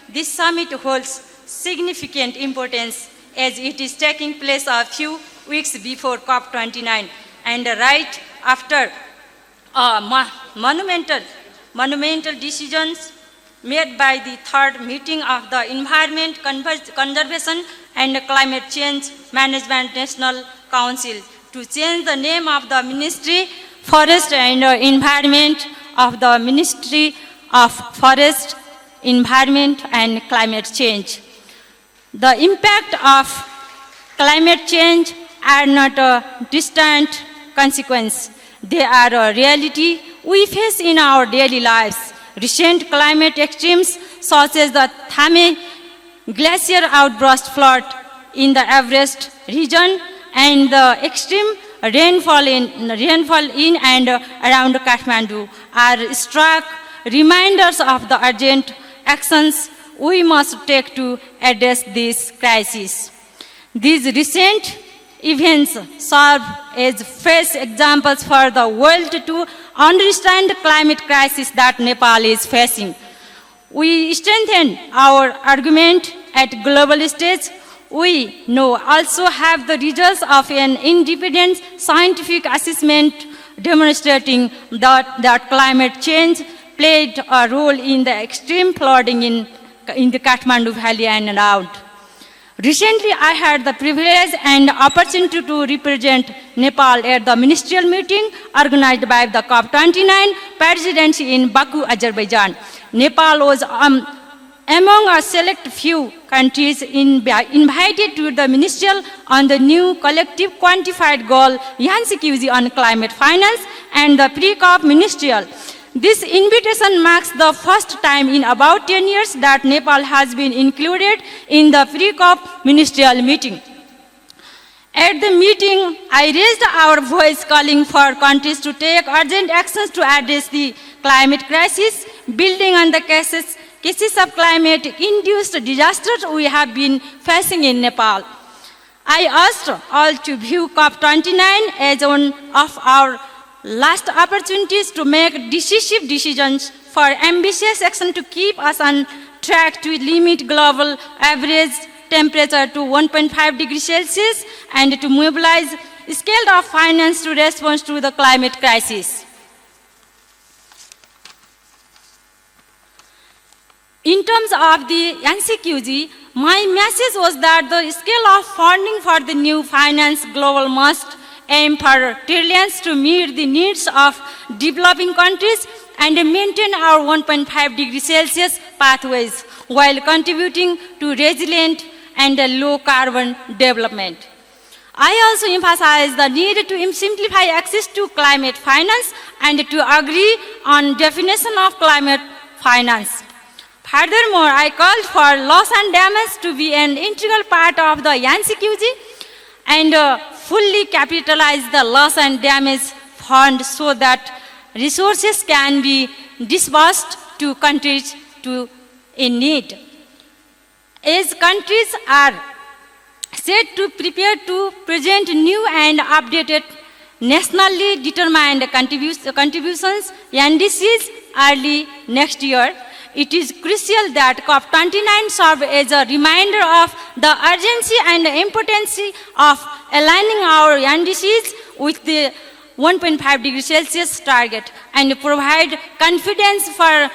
this summit holds significant importance as it is taking place a few weeks before COP29 and right after monumental decisions made by the third meeting of the Environment Conservation and Climate Change Management National Council to change the name of the Ministry Forest and Environment of the Ministry of Forest, Environment and Climate Change. The impact of climate change are not a distant consequence. They are a reality we face in our daily lives. Recent climate extremes such as the Thame glacier outburst flood in the Everest region and the extreme rainfall in and around Kathmandu are stark reminders of the urgent actions we must take to address this crisis. These recent events serve as fresh examples for the world to understand the climate crisis that Nepal is facing. We strengthen our argument at global stage. We now also have the results of an independent scientific assessment demonstrating that climate change played a role in the extreme flooding in the Kathmandu Valley and around. Recently, I had the privilege and opportunity to represent Nepal at the ministerial meeting organized by the COP29 presidency in Baku, Azerbaijan. Nepal was among a select few countries invited to the ministerial on the new collective quantified goal YANCQG on climate finance and the pre-COP ministerial. This invitation marks the first time in about 10 years that Nepal has been included in the pre-COP ministerial meeting. At the meeting, I raised our voice calling for countries to take urgent actions to address the climate crisis, building on the cases of climate-induced disasters we have been facing in Nepal. I asked all to view COP29 as one of our last opportunities to make decisive decisions for ambitious action to keep us on track to limit global average temperature to 1.5 degrees Celsius and to mobilize scale of finance to respond to the climate crisis. In terms of the YANCQG, my message was that the scale of funding for the new finance global must aim for trillions to meet the needs of developing countries and maintain our 1.5 degrees Celsius pathways while contributing to resilient and low carbon development. I also emphasize the need to simplify access to climate finance and to agree on definition of climate finance. Furthermore, I called for loss and damage to be an integral part of the YANCQG and fully capitalize the loss and damage fund so that resources can be disbursed to countries in need. As countries are set to prepare to present new and updated nationally determined contributions NDCs early next year, it is crucial that COP29 serve as a reminder of the urgency and importance of aligning our NDCs with the 1.5 degrees Celsius target and provide confidence for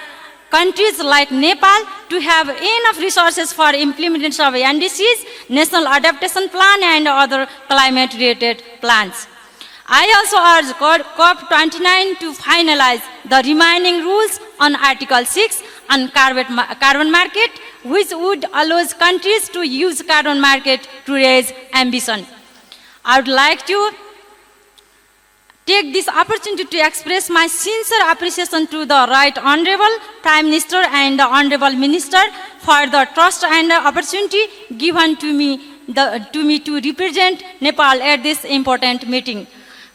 countries like Nepal to have enough resources for implementation of NDCs, National Adaptation Plan and other climate-related plans. I also urge COP29 to finalize the remaining rules on Article 6 on carbon market, which would allow countries to use carbon market to raise ambition. I would like to take this opportunity to express my sincere appreciation to the Right Honorable Prime Minister and the Honorable Minister for the trust and opportunity given to me to represent Nepal at this important meeting.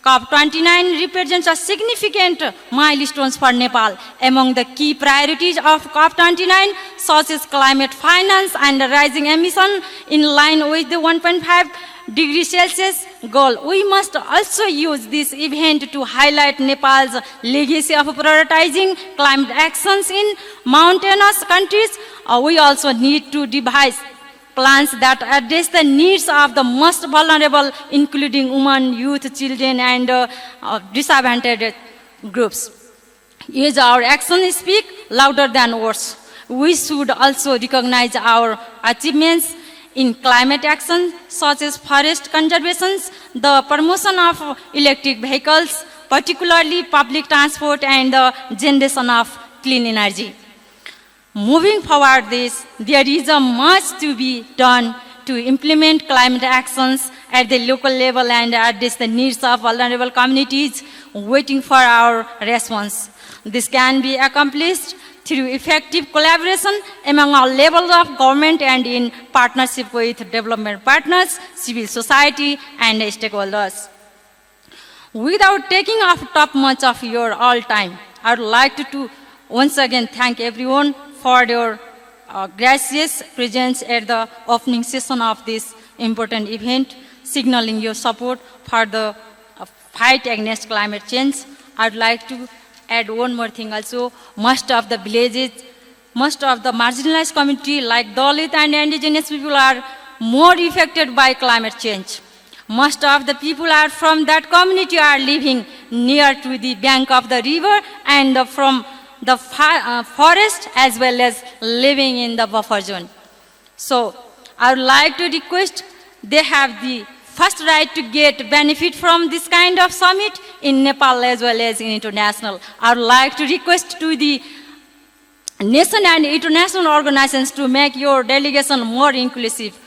COP29 represents a significant milestone for Nepal. Among the key priorities of COP29, such as climate finance and rising emission in line with the 1.5 degrees Celsius goal. We must also use this event to highlight Nepal's legacy of prioritizing climate actions in mountainous countries. We also need to devise plans that address the needs of the most vulnerable, including women, youth, children, and disadvantaged groups. As our actions speak louder than words, we should also recognize our achievements in climate action, such as forest conservation, the promotion of electric vehicles, particularly public transport, and the generation of clean energy. Moving forward there is a much to be done to implement climate actions at the local level and address the needs of vulnerable communities waiting for our response. This can be accomplished through effective collaboration among all levels of government and in partnership with development partners, civil society, and stakeholders. Without taking up much of your all time, I would like to once again thank everyone for your gracious presence at the opening session of this important event, signaling your support for the fight against climate change. I would like to add one more thing also. Most of the villages, most of the marginalized community like Dalit and indigenous people are more affected by climate change. Most of the people are from that community are living near to the bank of the river and from the forest as well as living in the buffer zone. So I would like to request they have the first right to get benefit from this kind of summit in Nepal as well as in international. I would like to request to the nation and international organizations to make your delegation more inclusive.